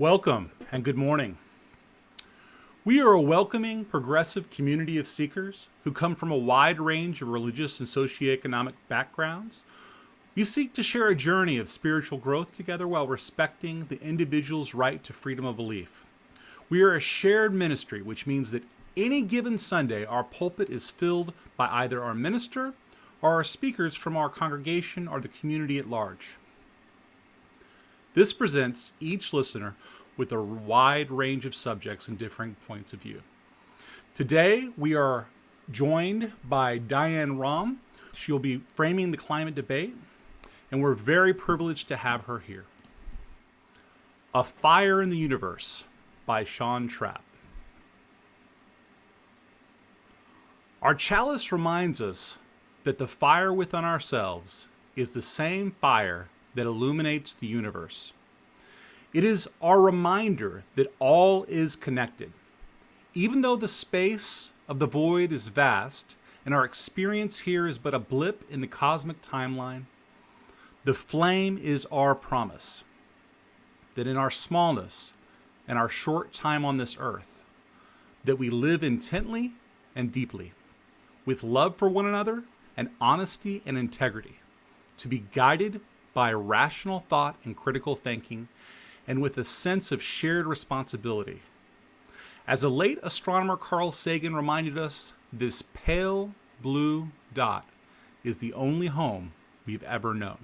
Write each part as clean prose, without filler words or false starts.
Welcome and good morning. We are a welcoming, progressive community of seekers who come from a wide range of religious and socioeconomic backgrounds. We seek to share a journey of spiritual growth together while respecting the individual's right to freedom of belief. We are a shared ministry, which means that any given Sunday, our pulpit is filled by either our minister or our speakers from our congregation or the community at large. This presents each listener with a wide range of subjects and differing points of view. Today, we are joined by Dianne Rahm. She'll be framing the climate debate, and we're very privileged to have her here. A Fire in the Universe by Sean Trapp. Our chalice reminds us that the fire within ourselves is the same fire that illuminates the universe. It is our reminder that all is connected. Even though the space of the void is vast and our experience here is but a blip in the cosmic timeline, the flame is our promise that in our smallness and our short time on this earth, that we live intently and deeply, with love for one another and honesty and integrity, to be guided by rational thought and critical thinking, and with a sense of shared responsibility. As the late astronomer Carl Sagan reminded us, this pale blue dot is the only home we've ever known.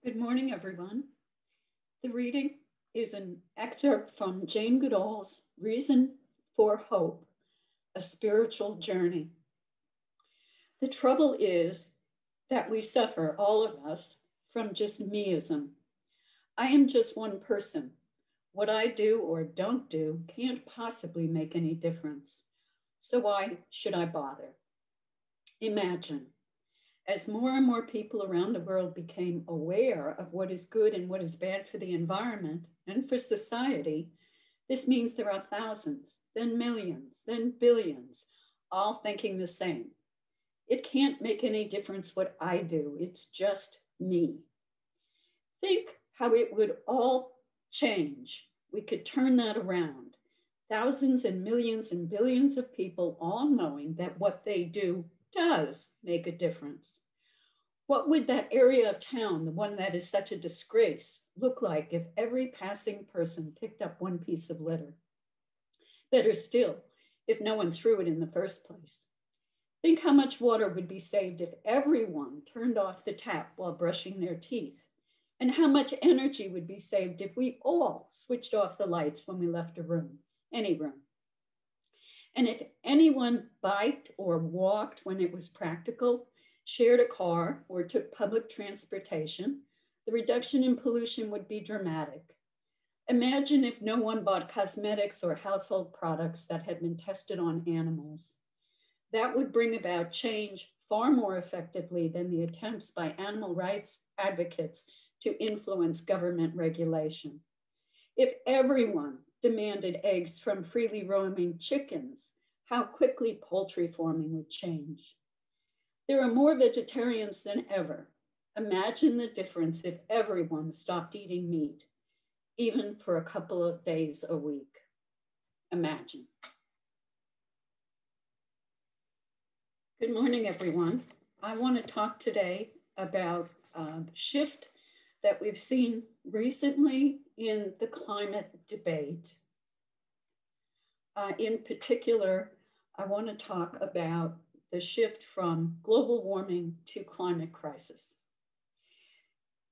Good morning, everyone. The reading is an excerpt from Jane Goodall's Reason for Hope, A Spiritual Journey. The trouble is that we suffer, all of us, from just meism. I am just one person. What I do or don't do can't possibly make any difference. So why should I bother? Imagine, as more and more people around the world became aware of what is good and what is bad for the environment and for society, this means there are thousands, then millions, then billions, all thinking the same. It can't make any difference what I do, it's just me. Think how it would all change. We could turn that around. Thousands and millions and billions of people all knowing that what they do does make a difference. What would that area of town, the one that is such a disgrace, look like if every passing person picked up one piece of litter? Better still, if no one threw it in the first place. Think how much water would be saved if everyone turned off the tap while brushing their teeth, and how much energy would be saved if we all switched off the lights when we left a room, any room. And if anyone biked or walked when it was practical, shared a car or took public transportation, the reduction in pollution would be dramatic. Imagine if no one bought cosmetics or household products that had been tested on animals. That would bring about change far more effectively than the attempts by animal rights advocates to influence government regulation. If everyone demanded eggs from freely roaming chickens, how quickly poultry farming would change. There are more vegetarians than ever. Imagine the difference if everyone stopped eating meat, even for a couple of days a week. Imagine. Good morning, everyone. I want to talk today about a shift that we've seen recently in the climate debate. In particular, I want to talk about the shift from global warming to climate crisis.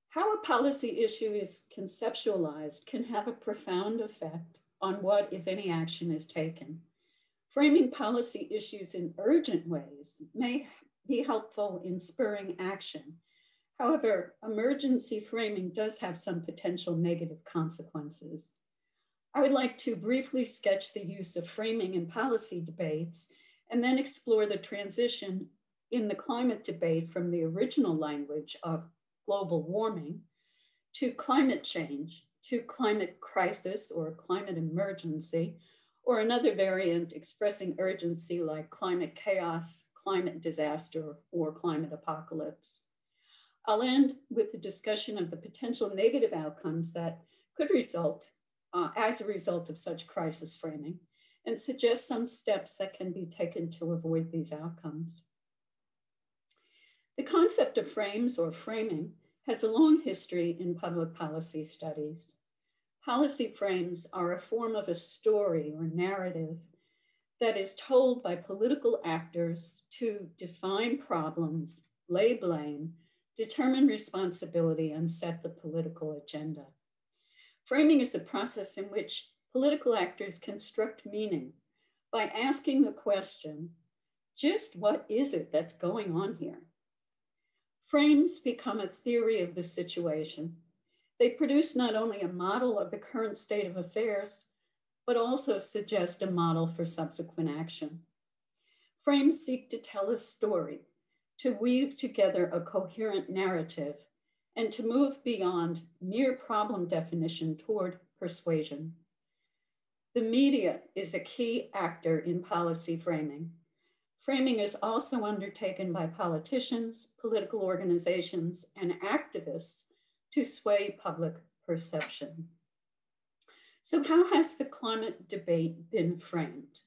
How a policy issue is conceptualized can have a profound effect on what, if any, action is taken. Framing policy issues in urgent ways may be helpful in spurring action. However, emergency framing does have some potential negative consequences. I would like to briefly sketch the use of framing in policy debates and then explore the transition in the climate debate from the original language of global warming to climate change, to climate crisis or climate emergency, or another variant expressing urgency like climate chaos, climate disaster, or climate apocalypse. I'll end with a discussion of the potential negative outcomes that could result as a result of such crisis framing and suggest some steps that can be taken to avoid these outcomes. The concept of frames or framing has a long history in public policy studies. Policy frames are a form of a story or narrative that is told by political actors to define problems, lay blame, determine responsibility, and set the political agenda. Framing is a process in which political actors construct meaning by asking the question, just what is it that's going on here? Frames become a theory of the situation. They produce not only a model of the current state of affairs, but also suggest a model for subsequent action. Frames seek to tell a story, to weave together a coherent narrative, and to move beyond mere problem definition toward persuasion. The media is a key actor in policy framing. Framing is also undertaken by politicians, political organizations, and activists to sway public perception. So how has the climate debate been framed?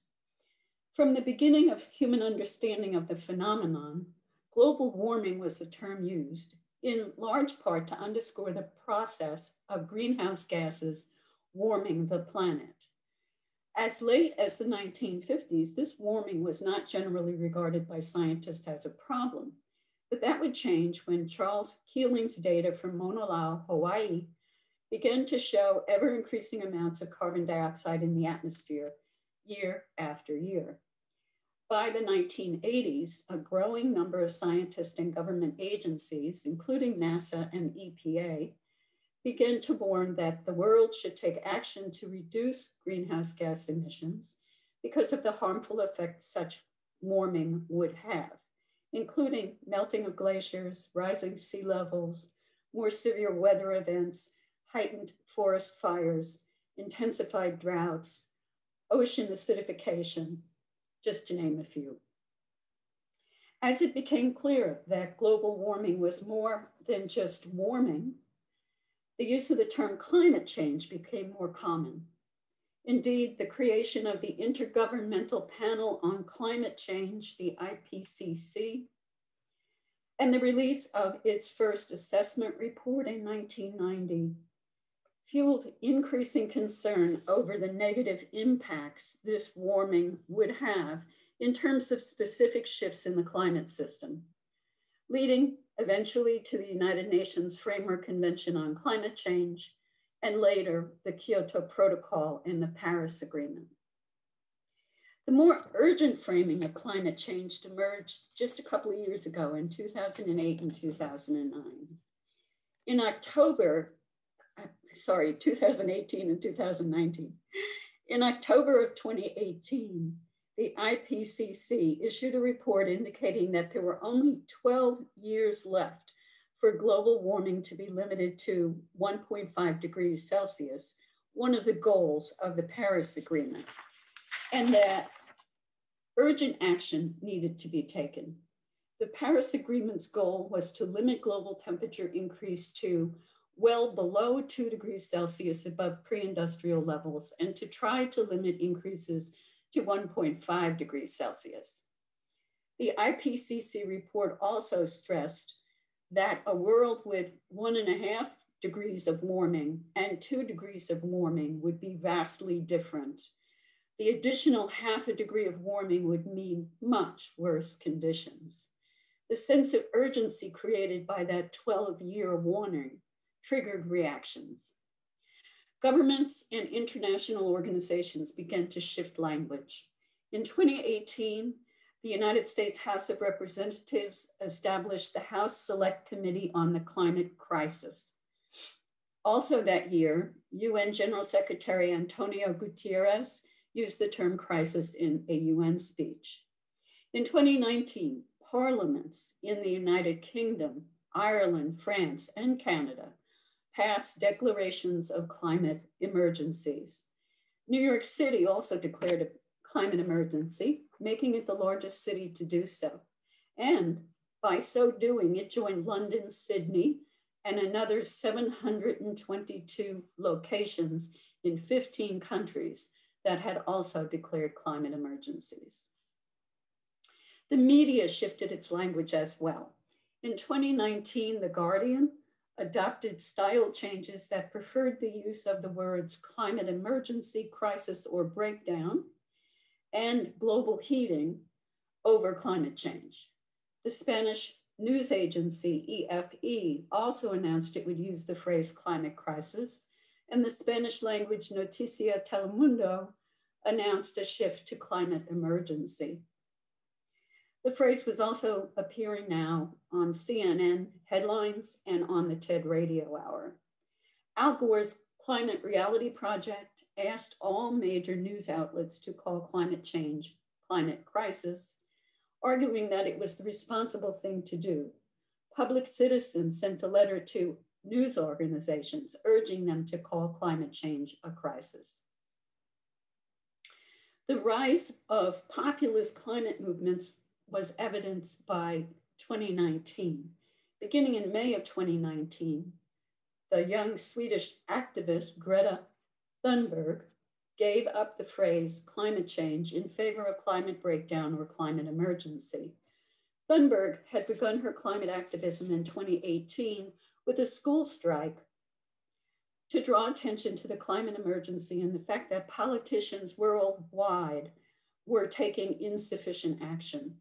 From the beginning of human understanding of the phenomenon, global warming was the term used, in large part to underscore the process of greenhouse gases warming the planet. As late as the 1950s, this warming was not generally regarded by scientists as a problem, but that would change when Charles Keeling's data from Mauna Loa, Hawaii, began to show ever-increasing amounts of carbon dioxide in the atmosphere year after year. By the 1980s, a growing number of scientists and government agencies, including NASA and EPA, began to warn that the world should take action to reduce greenhouse gas emissions because of the harmful effects such warming would have, including melting of glaciers, rising sea levels, more severe weather events, heightened forest fires, intensified droughts, ocean acidification, just to name a few. As it became clear that global warming was more than just warming, the use of the term climate change became more common. Indeed, the creation of the Intergovernmental Panel on Climate Change, the IPCC, and the release of its first assessment report in 1990 fueled increasing concern over the negative impacts this warming would have in terms of specific shifts in the climate system, leading eventually to the United Nations Framework Convention on Climate Change, and later the Kyoto Protocol and the Paris Agreement. The more urgent framing of climate change emerged just a couple of years ago in 2008 and 2009. In October, 2018 and 2019. In October of 2018, the IPCC issued a report indicating that there were only 12 years left for global warming to be limited to 1.5 degrees Celsius, one of the goals of the Paris Agreement, and that urgent action needed to be taken. The Paris Agreement's goal was to limit global temperature increase to well below 2 degrees Celsius above pre-industrial levels, and to try to limit increases to 1.5 degrees Celsius. The IPCC report also stressed that a world with 1.5 degrees of warming and 2 degrees of warming would be vastly different. The additional 0.5 degree of warming would mean much worse conditions. The sense of urgency created by that 12-year warning triggered reactions. Governments and international organizations began to shift language. In 2018, the United States House of Representatives established the House Select Committee on the Climate Crisis. Also that year, UN General Secretary Antonio Guterres used the term crisis in a UN speech. In 2019, parliaments in the United Kingdom, Ireland, France, and Canada passed declarations of climate emergencies. New York City also declared a climate emergency, making it the largest city to do so. And by so doing, it joined London, Sydney, and another 722 locations in 15 countries that had also declared climate emergencies. The media shifted its language as well. In 2019, The Guardian adopted style changes that preferred the use of the words climate emergency, crisis, or breakdown, and global heating over climate change. The Spanish news agency, EFE, also announced it would use the phrase climate crisis, and the Spanish language Noticia Telemundo announced a shift to climate emergency. The phrase was also appearing now on CNN headlines and on the TED Radio Hour. Al Gore's Climate Reality Project asked all major news outlets to call climate change climate crisis, arguing that it was the responsible thing to do. Public citizens sent a letter to news organizations urging them to call climate change a crisis. The rise of populist climate movements was evidenced by 2019. Beginning in May of 2019, the young Swedish activist Greta Thunberg gave up the phrase climate change in favor of climate breakdown or climate emergency. Thunberg had begun her climate activism in 2018 with a school strike to draw attention to the climate emergency and the fact that politicians worldwide were taking insufficient action.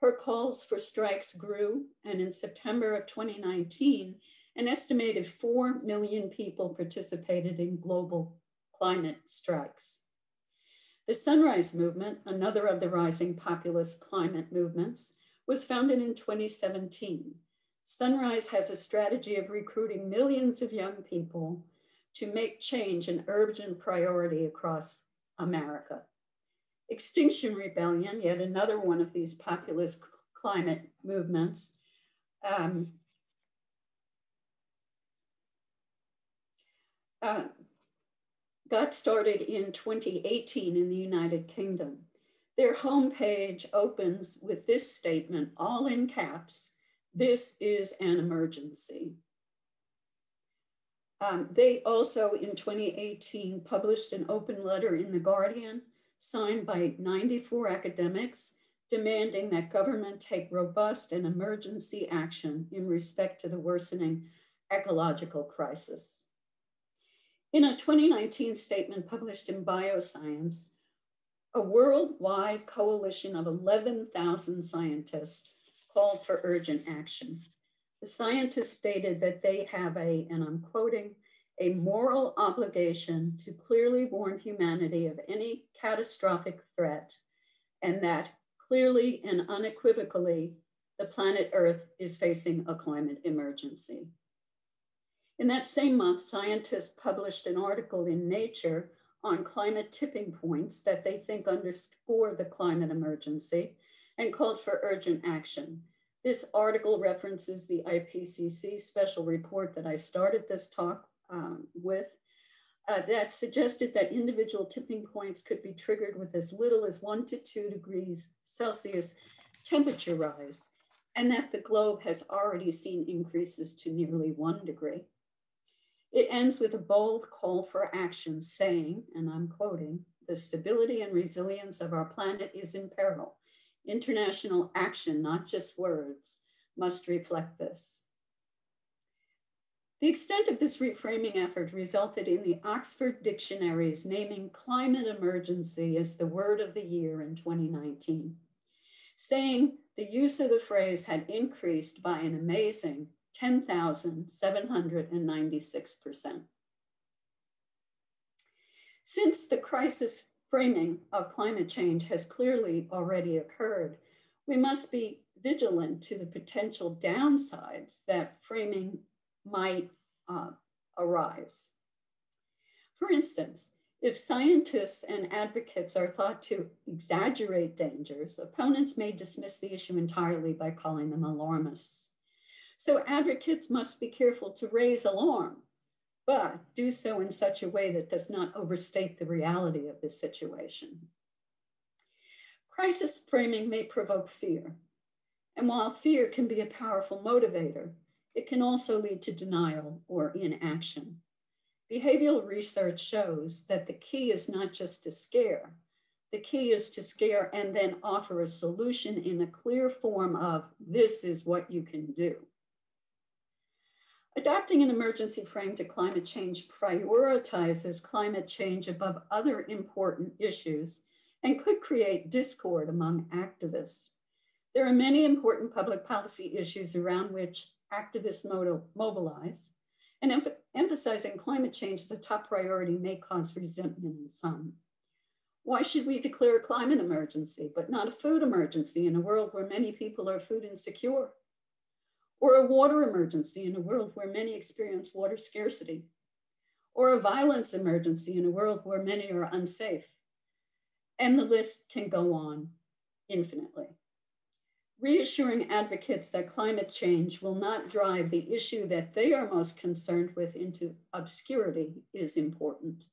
Her calls for strikes grew, and in September of 2019, an estimated 4 million people participated in global climate strikes. The Sunrise Movement, another of the rising populist climate movements, was founded in 2017. Sunrise has a strategy of recruiting millions of young people to make change an urgent priority across America. Extinction Rebellion, yet another one of these populist climate movements, got started in 2018 in the United Kingdom. Their homepage opens with this statement, all in caps, "This is an emergency." They also in 2018 published an open letter in The Guardian signed by 94 academics demanding that government take robust and emergency action in respect to the worsening ecological crisis. In a 2019 statement published in Bioscience, a worldwide coalition of 11,000 scientists called for urgent action. The scientists stated that they have and I'm quoting, a moral obligation to clearly warn humanity of any catastrophic threat, and that clearly and unequivocally, the planet Earth is facing a climate emergency. In that same month, scientists published an article in Nature on climate tipping points that they think underscore the climate emergency and called for urgent action. This article references the IPCC special report that I started this talk with that suggested that individual tipping points could be triggered with as little as 1 to 2 degrees Celsius temperature rise, and that the globe has already seen increases to nearly 1 degree. It ends with a bold call for action saying, and I'm quoting, "The stability and resilience of our planet is in peril. International action, not just words, must reflect this." The extent of this reframing effort resulted in the Oxford Dictionaries naming climate emergency as the word of the year in 2019, saying the use of the phrase had increased by an amazing 10,796%. Since the crisis framing of climate change has clearly already occurred, we must be vigilant to the potential downsides that framing might arise. For instance, if scientists and advocates are thought to exaggerate dangers, opponents may dismiss the issue entirely by calling them alarmists. So advocates must be careful to raise alarm, but do so in such a way that does not overstate the reality of the situation. Crisis framing may provoke fear, and while fear can be a powerful motivator, it can also lead to denial or inaction. Behavioral research shows that the key is not just to scare. The key is to scare and then offer a solution in a clear form of, this is what you can do. Adopting an emergency frame to climate change prioritizes climate change above other important issues and could create discord among activists. There are many important public policy issues around which activists mobilize, and emphasizing climate change as a top priority may cause resentment in some. Why should we declare a climate emergency, but not a food emergency in a world where many people are food insecure? Or a water emergency in a world where many experience water scarcity? Or a violence emergency in a world where many are unsafe? And the list can go on infinitely. Reassuring advocates that climate change will not drive the issue that they are most concerned with into obscurity is important.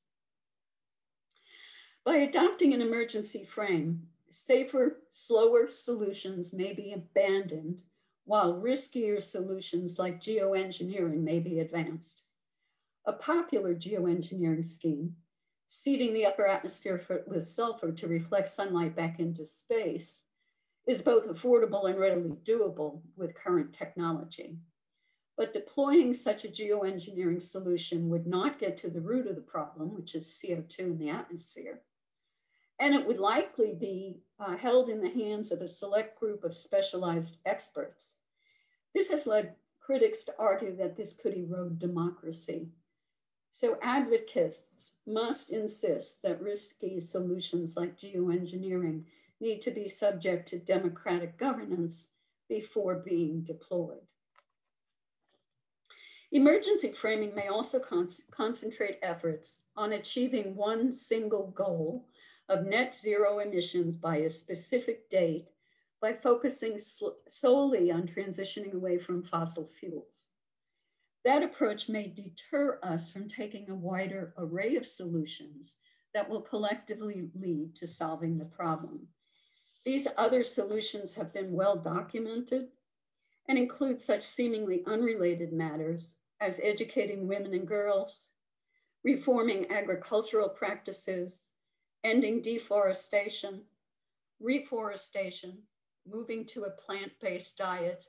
By adopting an emergency frame, safer, slower solutions may be abandoned, while riskier solutions like geoengineering may be advanced. A popular geoengineering scheme, seeding the upper atmosphere with sulfur to reflect sunlight back into space, is both affordable and readily doable with current technology. But deploying such a geoengineering solution would not get to the root of the problem, which is CO2 in the atmosphere. And it would likely be held in the hands of a select group of specialized experts. This has led critics to argue that this could erode democracy. So advocates must insist that risky solutions like geoengineering need to be subject to democratic governance before being deployed. Emergency framing may also concentrate efforts on achieving one single goal of net zero emissions by a specific date by focusing solely on transitioning away from fossil fuels. That approach may deter us from taking a wider array of solutions that will collectively lead to solving the problem. These other solutions have been well documented and include such seemingly unrelated matters as educating women and girls, reforming agricultural practices, ending deforestation, reforestation, moving to a plant-based diet,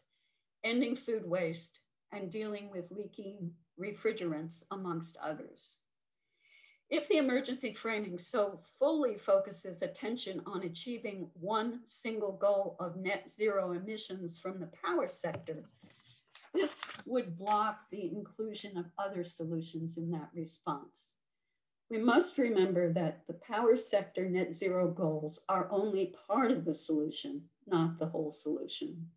ending food waste, and dealing with leaking refrigerants, amongst others. If the emergency framing so fully focuses attention on achieving one single goal of net zero emissions from the power sector, this would block the inclusion of other solutions in that response. We must remember that the power sector net zero goals are only part of the solution, not the whole solution.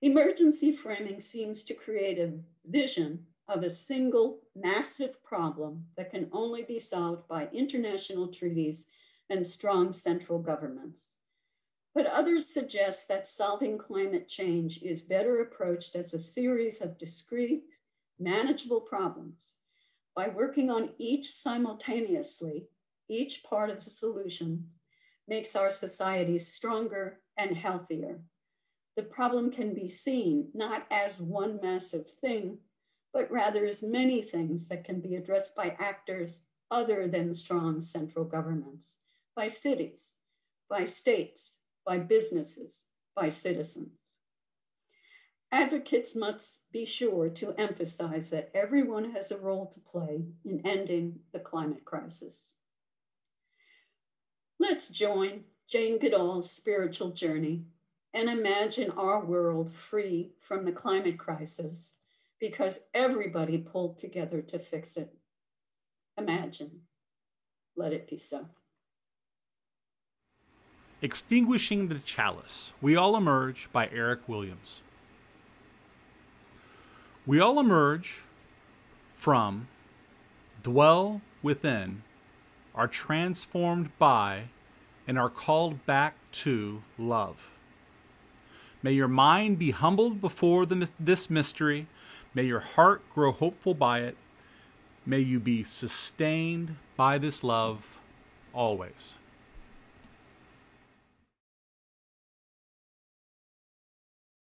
Emergency framing seems to create a vision of a single massive problem that can only be solved by international treaties and strong central governments. But others suggest that solving climate change is better approached as a series of discrete, manageable problems. By working on each simultaneously, each part of the solution makes our societies stronger and healthier. The problem can be seen not as one massive thing, but rather as many things that can be addressed by actors other than strong central governments, by cities, by states, by businesses, by citizens. Advocates must be sure to emphasize that everyone has a role to play in ending the climate crisis. Let's join Jane Goodall's spiritual journey and imagine our world free from the climate crisis because everybody pulled together to fix it. Imagine. Let it be so. Extinguishing the Chalice, We All Emerge by Eric Williams. We all emerge from, dwell within, are transformed by, and are called back to love. May your mind be humbled before this mystery. May your heart grow hopeful by it. May you be sustained by this love always.